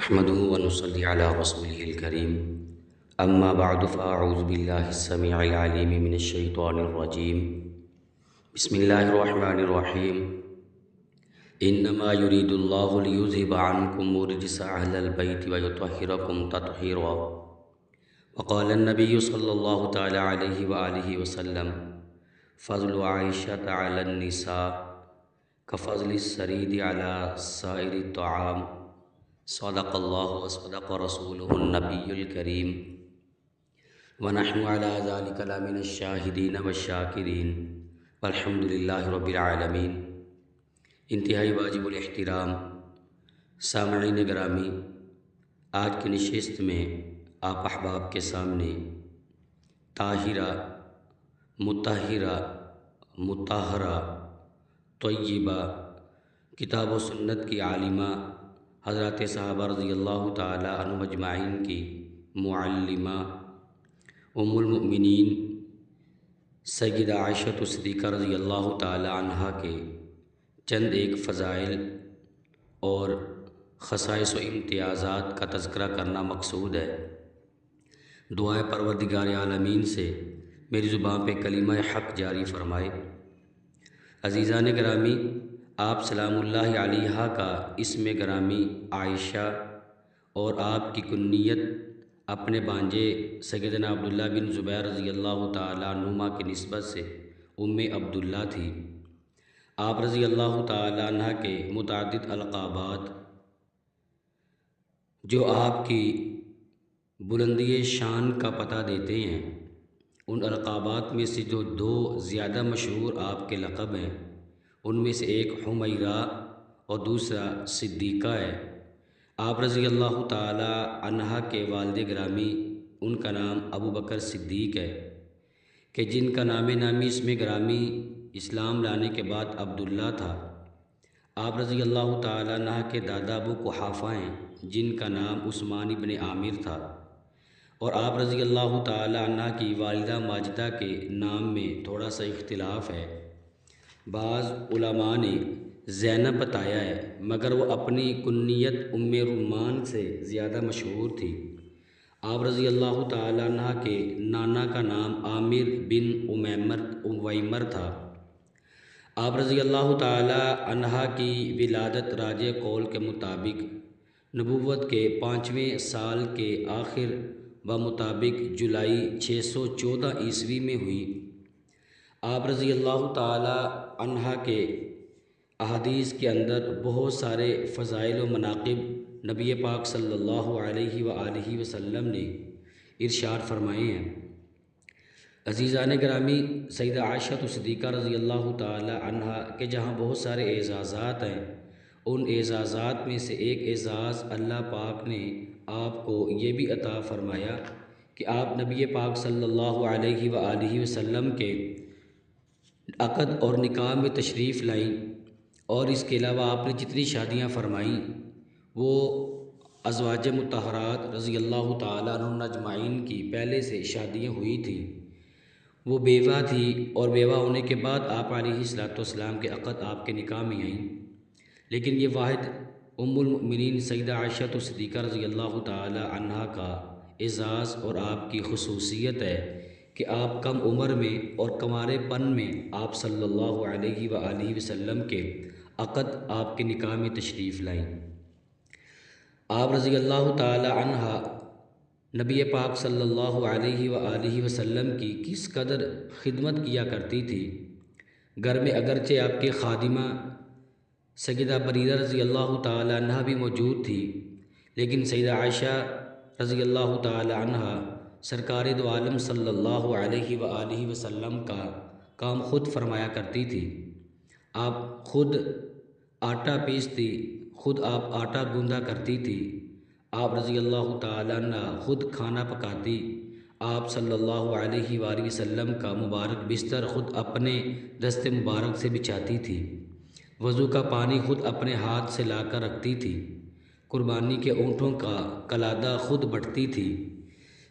نحمده ونصلي على رسوله الكريم أما بعد فأعوذ بالله السميع العليم من الشيطان الرجيم بسم الله الرحمن الرحيم إنما يريد الله ليذهب عنكم الرجس أهل البيت ويطهركم تطهيرا وقال النبي صلى الله تعالى عليه وآله وسلم فضل عائشة على النساء كفضل السريد على سائر الطعام صدق اللہ وصدق رسولہ النبی الکریم ونحن علی ذلک لمن الشاہدین والشاکرین والحمد للہ رب العالمین۔ انتہائی واجب الاحترام سامعین گرامی، آج کی نشست میں آپ احباب کے سامنے طاہرہ، مطہرہ، مطہرہ، طیبہ، کتاب و سنت کی عالمہ حضرات صحابہ رضی اللہ تعالی عنہم اجمعین کی معلمہ ام المؤمنین سیدہ عائشہ صدیقہ رضی اللہ تعالی عنہا کے چند ایک فضائل اور خصائص و امتیازات کا تذکرہ کرنا مقصود ہے۔ دعائے پروردگار عالمین سے میری زبان پہ کلمہ حق جاری فرمائے۔ عزیزان گرامی، آپ سلام اللہ علیہا کا اسم گرامی عائشہ اور آپ کی کنیت اپنے بانجے سیدنا عبداللہ بن زبیر رضی اللہ تعالیٰ عنہما کی نسبت سے ام عبداللہ تھی۔ آپ رضی اللہ تعالیٰ عنہ کے متعدد القابات جو آپ کی بلندی شان کا پتہ دیتے ہیں، ان القابات میں سے جو دو زیادہ مشہور آپ کے لقب ہیں، ان میں سے ایک حمیرہ اور دوسرا صدیقہ ہے۔ آپ رضی اللہ تعالی عنہ کے والد گرامی، ان کا نام ابو بکر صدیق ہے کہ جن کا نام نامی اسم گرامی اسلام لانے کے بعد عبداللہ تھا۔ آپ رضی اللہ تعالی عنہ کے دادا ابو قحافہ ہیں جن کا نام عثمان ابن عامر تھا، اور آپ رضی اللہ تعالی عنہ کی والدہ ماجدہ کے نام میں تھوڑا سا اختلاف ہے۔ بعض علماء نے زینب بتایا ہے، مگر وہ اپنی کنیت ام رومان سے زیادہ مشہور تھی۔ آپ رضی اللہ تعالی عنہ کے نانا کا نام عامر بن اویمر تھا۔ آپ رضی اللہ تعالی عنہ کی ولادت راجع قول کے مطابق نبوت کے 5ویں سال کے آخر بمطابق جولائی 614 عیسوی میں ہوئی۔ آپ رضی اللہ تعالی عنہ کے احادیث کے اندر بہت سارے فضائل و مناقب نبی پاک صلی اللہ علیہ وآلہ وسلم نے ارشاد فرمائے ہیں۔ عزیزان گرامی، سیدہ عائشہ صدیقہ رضی اللہ تعالی عنہ کے جہاں بہت سارے اعزازات ہیں، ان اعزازات میں سے ایک اعزاز اللہ پاک نے آپ کو یہ بھی عطا فرمایا کہ آپ نبی پاک صلی اللہ علیہ وآلہ وسلم کے عقد اور نکاح میں تشریف لائیں، اور اس کے علاوہ آپ نے جتنی شادیاں فرمائیں وہ ازواج مطہرات رضی اللہ تعالیٰ عنہن اجمعین کی پہلے سے شادیاں ہوئی تھیں۔ وہ بیوہ تھی اور بیوہ ہونے کے بعد آپ علیہ الصلوۃ والسلام کے عقد آپ کے نکاح میں آئیں، لیکن یہ واحد ام المؤمنین سیدہ عائشہ صدیقہ رضی اللہ تعالی عنہ کا اعزاز اور آپ کی خصوصیت ہے کہ آپ کم عمر میں اور کنوارے پن میں آپ صلی اللہ علیہ وآلہ وسلم کے عقد آپ کے نکاح میں تشریف لائیں۔ آپ رضی اللہ تعالی عنہ نبی پاک صلی اللہ علیہ وآلہ وسلم کی کس قدر خدمت کیا کرتی تھی۔ گھر میں اگرچہ آپ کے خادمہ سیدہ بریرہ رضی اللہ تعالی عنہ بھی موجود تھی، لیکن سیدہ عائشہ رضی اللہ تعالی عنہ سرکار دو عالم صلی اللہ علیہ وآلہ وسلم کا کام خود فرمایا کرتی تھی۔ آپ خود آٹا پیستی، خود آپ آٹا گوندا کرتی تھی۔ آپ رضی اللہ تعالیٰ عنہ خود کھانا پکاتی۔ آپ صلی اللہ علیہ وآلہ وسلم کا مبارک بستر خود اپنے دست مبارک سے بچھاتی تھی۔ وضو کا پانی خود اپنے ہاتھ سے لا کر رکھتی تھی۔ قربانی کے اونٹوں کا قلادہ خود بٹتی تھی۔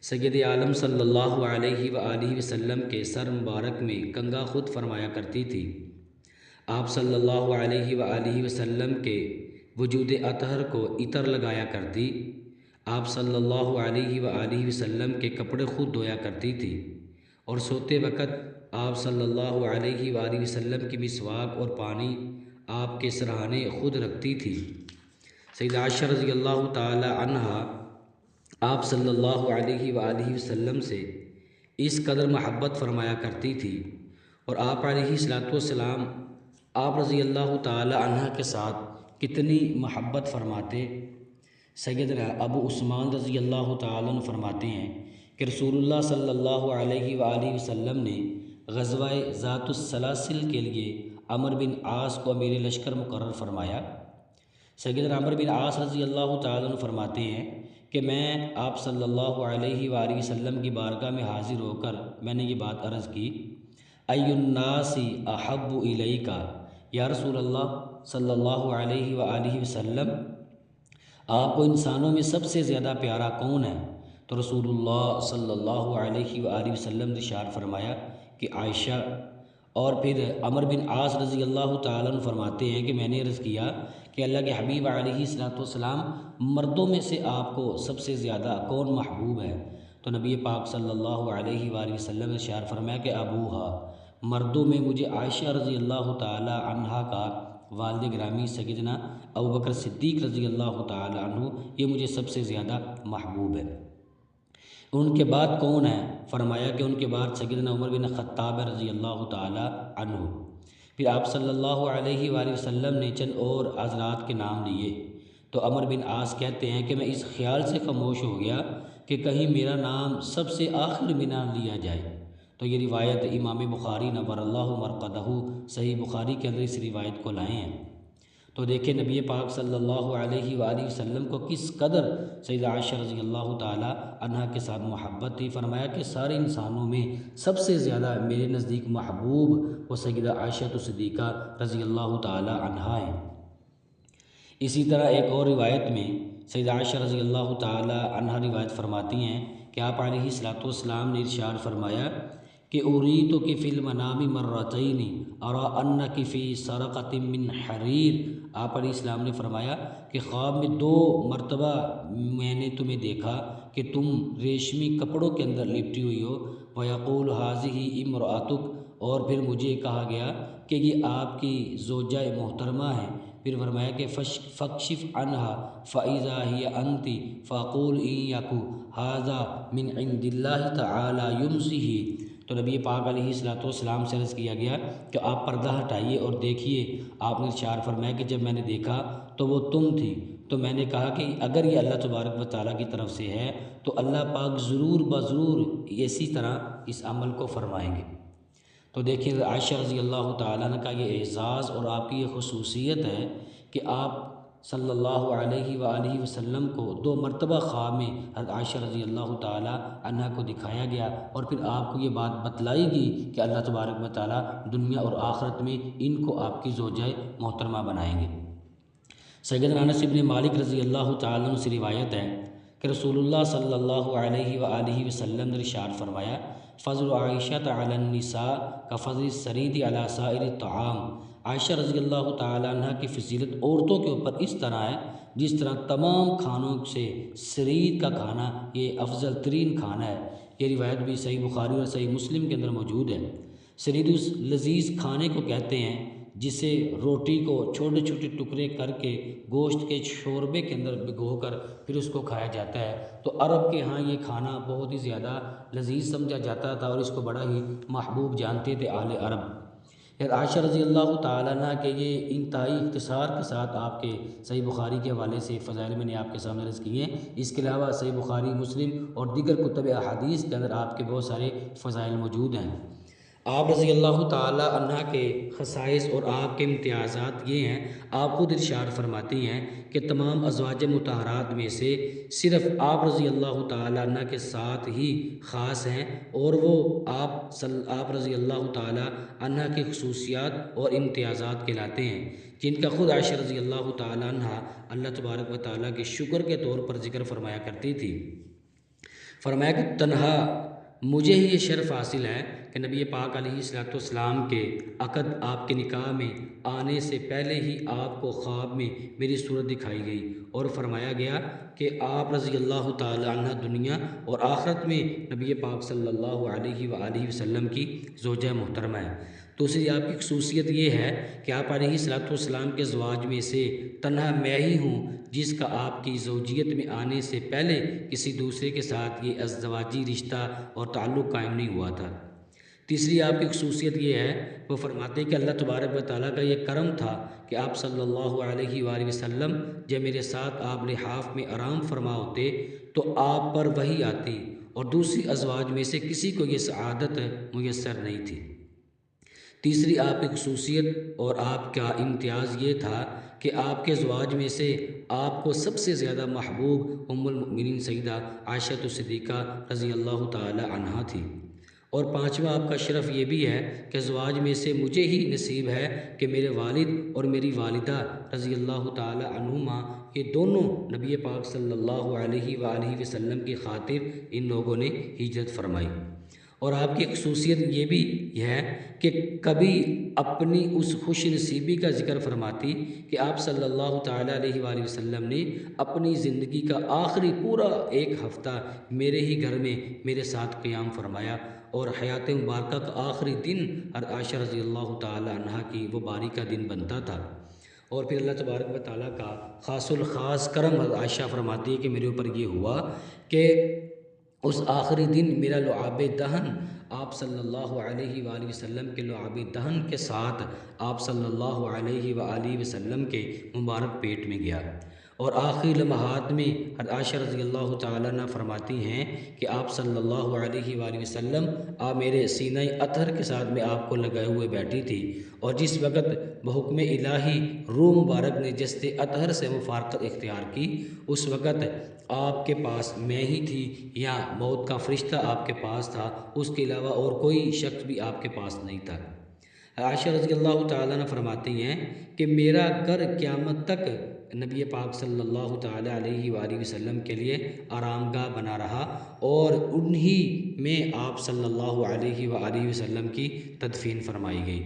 سید عالم صلی اللہ علیہ وآلہ وسلم کے سر مبارک میں کنگھا خود فرمایا کرتی تھی۔ آپ صلی اللہ علیہ وآلہ وسلم کے وجود اطہر کو عطر لگایا کرتی، آپ صلی اللہ علیہ وآلہ وسلم کے کپڑے خود دھویا کرتی تھی، اور سوتے وقت آپ صلی اللہ علیہ وآلہ وسلم کی مسواک اور پانی آپ کے سرہانے خود رکھتی تھی۔ سیدہ عائشہ رضی اللہ تعالی عنہا آپ صلی اللہ علیہ وآلہ وسلم سے اس قدر محبت فرمایا کرتی تھی، اور آپ علیہ الصلوۃ والسلام آپ رضی اللہ تعالی عنہ کے ساتھ کتنی محبت فرماتے۔ سیدنا ابو عثمان رضی اللہ تعالیٰ عنہ فرماتے ہیں کہ رسول اللہ صلی اللہ علیہ وآلہ وسلم نے غزوہ ذات السلاسل کے لیے عمر بن عاص کو امیر لشکر مقرر فرمایا۔ سیدنا عمر بن عاص رضی اللہ تعالیٰ عنہ فرماتے ہیں کہ میں آپ صلی اللہ علیہ وآلہ وسلم کی بارگاہ میں حاضر ہو کر میں نے یہ بات عرض کی، ای الناس احب الیک، یا رسول اللہ صلی اللہ علیہ وآلہ وسلم، آپ کو انسانوں میں سب سے زیادہ پیارا کون ہے؟ تو رسول اللہ صلی اللہ علیہ وآلہ وسلم نے ارشاد فرمایا کہ عائشہ۔ اور پھر عمر بن عاص رضی اللہ تعالیٰ عنہ فرماتے ہیں کہ میں نے عرض کیا کہ اللہ کے حبیب علیہ الصلوۃ والسلام، مردوں میں سے آپ کو سب سے زیادہ کون محبوب ہے؟ تو نبی پاک صلی اللہ علیہ وآلہ وسلم نے ارشاد فرمایا کہ ابوہا، مردوں میں مجھے عائشہ رضی اللہ تعالی عنہا کا والد گرامی سیدنا ابوبکر صدیق رضی اللہ تعالی عنہ، یہ مجھے سب سے زیادہ محبوب ہے۔ ان کے بعد کون ہے؟ فرمایا کہ ان کے بعد سیدنا عمر بن خطاب رضی اللہ تعالی عنہ۔ پھر آپ صلی اللہ علیہ وآلہ وسلم نے چند اور حضرات کے نام لیے، تو عمر بن عاص کہتے ہیں کہ میں اس خیال سے خاموش ہو گیا کہ کہیں میرا نام سب سے آخر میں نہ لیا جائے۔ تو یہ روایت امام بخاری نور اللہ مرقدہ صحیح بخاری کے اندر اس روایت کو لائے ہیں۔ تو دیکھیں نبی پاک صلی اللہ علیہ وآلہ وسلم کو کس قدر سیدہ عائشہ رضی اللہ تعالی عنہا کے ساتھ محبت تھی۔ فرمایا کہ سارے انسانوں میں سب سے زیادہ میرے نزدیک محبوب وہ سیدہ عائشہ صدیقہ رضی اللہ تعالی عنہا ہے۔ اسی طرح ایک اور روایت میں سیدہ عائشہ رضی اللہ تعالی عنہا روایت فرماتی ہیں کہ آپ علیہ الصلوۃ والسلام نے ارشاد فرمایا کہ اریتک فی المنام مرتین ارى انک فی سرقۃ من حریر۔ آپ علیہ السلام نے فرمایا کہ خواب میں 2 مرتبہ میں نے تمہیں دیکھا کہ تم ریشمی کپڑوں کے اندر لپٹی ہوئی ہو، ویقول ھذہ امرأتک، اور پھر مجھے کہا گیا کہ یہ آپ کی زوجہ محترمہ ہے۔ پھر فرمایا کہ فکشف عنہا فاذا ہی انت فاقول ان یک ھذا من عند اللہ تعالی یمسیہ۔ تو نبی پاک علیہ الصلوۃ والسلام سے عرض کیا گیا کہ آپ پردہ ہٹائیے اور دیکھیے۔ آپ نے ارشاد فرمایا کہ جب میں نے دیکھا تو وہ تم تھی، تو میں نے کہا کہ اگر یہ اللہ تبارک و تعالیٰ کی طرف سے ہے تو اللہ پاک ضرور بضرور اسی طرح اس عمل کو فرمائیں گے۔ تو دیکھیں عائشہ رضی اللہ تعالیٰ عنہ کا یہ اعزاز اور آپ کی یہ خصوصیت ہے کہ آپ صلی اللہ علیہ وآلہ وسلم کو 2 مرتبہ خواب میں حضرت عائشہ رضی اللہ تعالی عنہ کو دکھایا گیا، اور پھر آپ کو یہ بات بتلائی گئی کہ اللہ تبارک و تعالی دنیا اور آخرت میں ان کو آپ کی زوجہ محترمہ بنائیں گے۔ سیدنا انس بن مالک رضی اللہ تعالی عنہ سے روایت ہے کہ رسول اللہ صلی اللہ علیہ وآلہ وسلم نے ارشاد فرمایا فضل عائشہ علی النساء کفضل السرید علی سائر الطعام۔ عائشہ رضی اللہ تعالی عنہ کی فضیلت عورتوں کے اوپر اس طرح ہے جس طرح تمام کھانوں سے سرید کا کھانا یہ افضل ترین کھانا ہے۔ یہ روایت بھی صحیح بخاری اور صحیح مسلم کے اندر موجود ہے۔ سرید اس لذیذ کھانے کو کہتے ہیں جسے روٹی کو چھوٹے چھوٹے ٹکڑے کر کے گوشت کے شوربے کے اندر بھگو کر پھر اس کو کھایا جاتا ہے۔ تو عرب کے ہاں یہ کھانا بہت ہی زیادہ لذیذ سمجھا جاتا تھا اور اس کو بڑا ہی محبوب جانتے تھے اہل عرب۔ عائشہ رضی اللہ تعالیٰ عنہ کے یہ انتہائی اختصار کے ساتھ آپ کے صحیح بخاری کے حوالے سے فضائل میں نے آپ کے سامنے عرض کیے ہیں۔ اس کے علاوہ صحیح بخاری، مسلم اور دیگر کتب احادیث کے اندر آپ کے بہت سارے فضائل موجود ہیں۔ آپ رضی اللہ تعالی عنہ کے خصائص اور آپ کے امتیازات یہ ہیں، آپ خود ارشاد فرماتی ہیں کہ تمام ازواج مطہرات میں سے صرف آپ رضی اللہ تعالی عنہ کے ساتھ ہی خاص ہیں، اور وہ آپ رضی اللہ تعالی عنہ کی خصوصیات اور امتیازات کہلاتے ہیں، جن کا خود عائشہ رضی اللہ تعالی عنہ اللہ تبارک و تعالیٰ کے شکر کے طور پر ذکر فرمایا کرتی تھی۔ فرمایا کہ تنہا مجھے ہی یہ شرف حاصل ہے کہ کہ نبی پاک علیہ الصلوۃ والسلام کے عقد آپ کے نکاح میں آنے سے پہلے ہی آپ کو خواب میں میری صورت دکھائی گئی اور فرمایا گیا کہ آپ رضی اللہ تعالی عنہ دنیا اور آخرت میں نبی پاک صلی اللہ علیہ وآلہ وسلم کی زوجہ محترمہ ہے۔ دوسری آپ کی خصوصیت یہ ہے کہ آپ علیہ الصلوۃ والسلام کے ازواج میں سے تنہا میں ہی ہوں جس کا آپ کی زوجیت میں آنے سے پہلے کسی دوسرے کے ساتھ یہ ازدواجی رشتہ اور تعلق قائم نہیں ہوا تھا۔ تیسری آپ کی خصوصیت یہ ہے، وہ فرماتے ہیں کہ اللہ تبارک و تعالیٰ کا یہ کرم تھا کہ آپ صلی اللہ علیہ وآلہ وسلم جب میرے ساتھ آپ لحاف میں آرام فرما ہوتے تو آپ پر وحی آتی اور دوسری ازواج میں سے کسی کو یہ سعادت میسر نہیں تھی۔ تیسری آپ کی خصوصیت اور آپ کا امتیاز یہ تھا کہ آپ کے ازواج میں سے آپ کو سب سے زیادہ محبوب ام المؤمنین سیدہ عائشہ صدیقہ رضی اللہ تعالی عنہا تھی۔ اور پانچواں آپ کا شرف یہ بھی ہے کہ ازواج میں سے مجھے ہی نصیب ہے کہ میرے والد اور میری والدہ رضی اللہ تعالی عنہما یہ دونوں نبی پاک صلی اللہ علیہ وآلہ وسلم کی خاطر ان لوگوں نے ہجرت فرمائی۔ اور آپ کی خصوصیت یہ بھی ہے کہ کبھی اپنی اس خوش نصیبی کا ذکر فرماتی کہ آپ صلی اللہ تعالیٰ علیہ وآلہ وسلم نے اپنی زندگی کا آخری پورا ایک ہفتہ میرے ہی گھر میں میرے ساتھ قیام فرمایا، اور حیات مبارکہ کا آخری دن عائشہ رضی اللہ تعالیٰ عنہ کی وہ باری کا دن بنتا تھا۔ اور پھر اللہ تبارک و تعالیٰ کا خاص الخاص کرم عائشہ فرماتی ہے کہ میرے اوپر یہ ہوا کہ اس آخری دن میرا لعاب دہن آپ صلی اللہ علیہ وآلہ وسلم کے لعاب دہن کے ساتھ آپ صلی اللہ علیہ وآلہ وسلم کے مبارک پیٹ میں گیا، اور آخری لمحات میں عائشہ رضی اللہ تعالیٰ عنہ فرماتی ہیں کہ آپ صلی اللہ علیہ وآلہ وسلم آپ میرے سینہ اطہر کے ساتھ میں آپ کو لگائے ہوئے بیٹھی تھی، اور جس وقت بحکم الہی روح مبارک نے جسد اطہر سے مفارقت اختیار کی اس وقت آپ کے پاس میں ہی تھی، یا موت کا فرشتہ آپ کے پاس تھا، اس کے علاوہ اور کوئی شخص بھی آپ کے پاس نہیں تھا۔ عائشہ رضی اللہ تعالیٰ عنہ فرماتی ہیں کہ میرا گھر قیامت تک نبی پاک صلی اللہ تعالیٰ علیہ وآلہ وسلم کے لیے آرام گاہ بنا رہا، اور انہی میں آپ صلی اللہ علیہ وآلہ وسلم کی تدفین فرمائی گئی۔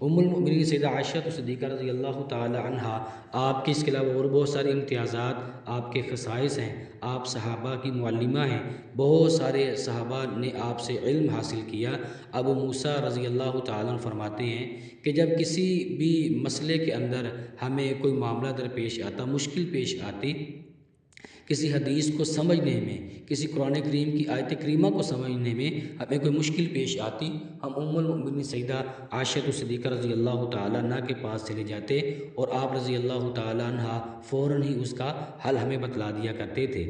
ام المؤمنین سیدہ عائشہ صدیقہ رضی اللہ تعالی عنہا، آپ کے اس کے علاوہ اور بہت سارے امتیازات آپ کے خصائص ہیں، آپ صحابہ کی معلمہ ہیں، بہت سارے صحابہ نے آپ سے علم حاصل کیا۔ ابو موسیٰ رضی اللہ تعالیٰ عنہ فرماتے ہیں کہ جب کسی بھی مسئلے کے اندر ہمیں کوئی معاملہ درپیش آتا، مشکل پیش آتی، کسی حدیث کو سمجھنے میں، کسی قرآن کریم کی آیت کریمہ کو سمجھنے میں ہمیں کوئی مشکل پیش آتی، ہم ام المؤمنین سیدہ عائشہ صدیقہ رضی اللہ تعالیٰ عنہ کے پاس چلے جاتے اور آپ رضی اللہ تعالیٰ عنہ فوراً ہی اس کا حل ہمیں بتلا دیا کرتے تھے۔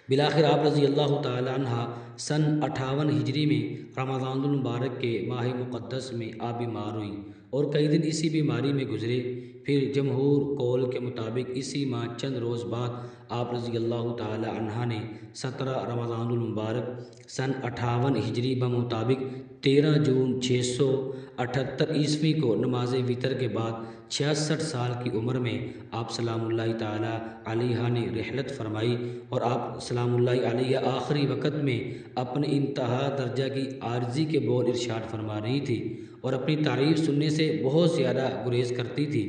بالآخر آپ رضی اللہ تعالیٰ عنہ سن 58 ہجری میں رمضان المبارک کے ماہ مقدس میں آپ بیمار ہوئیں اور کئی دن اسی بیماری میں گزرے۔ پھر جمہور قول کے مطابق اسی ماہ چند روز بعد آپ رضی اللہ تعالی عنہ نے 17 رمضان المبارک سن 58 ہجری بمطابق 13 جون 678 عیسوی کو نماز وتر کے بعد 66 سال کی عمر میں آپ سلام اللہ تعالی علیہ نے رحلت فرمائی، اور آپ سلام اللہ علیہ آخری وقت میں اپنے انتہا درجہ کی عارضی کے بول ارشاد فرما رہی تھی اور اپنی تعریف سننے سے بہت زیادہ گریز کرتی تھی۔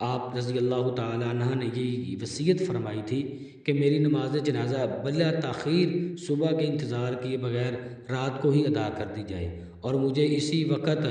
آپ رضی اللہ تعالی عنہ نے یہ وصیت فرمائی تھی کہ میری نماز جنازہ بلا تاخیر صبح کے انتظار کیے بغیر رات کو ہی ادا کر دی جائے، اور مجھے اسی وقت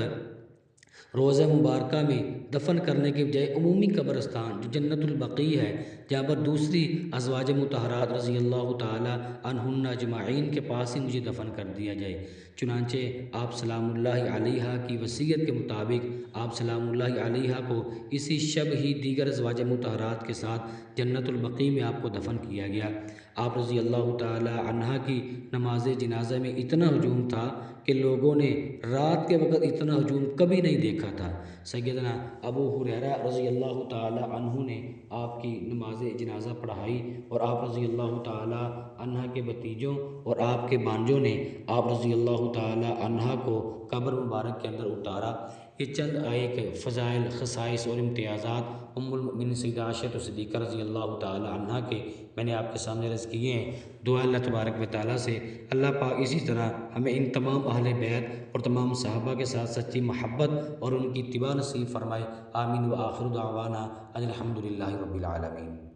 روضہ مبارکہ میں دفن کرنے کے بجائے عمومی قبرستان جو جنت البقیع ہے، جہاں پر دوسری ازواج مطہرات رضی اللہ تعالی عنہن اجمعین کے پاس ہی مجھے دفن کر دیا جائے۔ چنانچہ آپ سلام اللہ علیہ کی وصیت کے مطابق آپ سلام اللہ علیہ کو اسی شب ہی دیگر ازواج مطہرات کے ساتھ جنت البقیع میں آپ کو دفن کیا گیا۔ آپ رضی اللہ تعالی عنہ کی نماز جنازہ میں اتنا ہجوم تھا کہ لوگوں نے رات کے وقت اتنا ہجوم کبھی نہیں دیکھا تھا۔ سیدنا ابو ہریرہ رضی اللہ تعالی عنہ نے آپ کی نماز جنازہ پڑھائی، اور آپ رضی اللہ تعالی عنہ کے بھتیجوں اور آپ کے بانجوں نے آپ رضی اللہ تعالی عنہ کو قبر مبارک کے اندر اتارا۔ یہ چند ایک فضائل، خصائص اور امتیازات ام المؤمنین سیدہ عائشہ صدیقہ رضی اللہ تعالی عنہ کے میں نے آپ کے سامنے عرض کیے ہیں۔ دعا اللہ تبارک و تعالیٰ سے اللہ پاک اسی طرح ہمیں ان تمام اہل بیت اور تمام صحابہ کے ساتھ سچی محبت اور ان کی اتباع نصیب فرمائے۔ آمین و آخر دعوانا ان الحمد للہ رب العالمین۔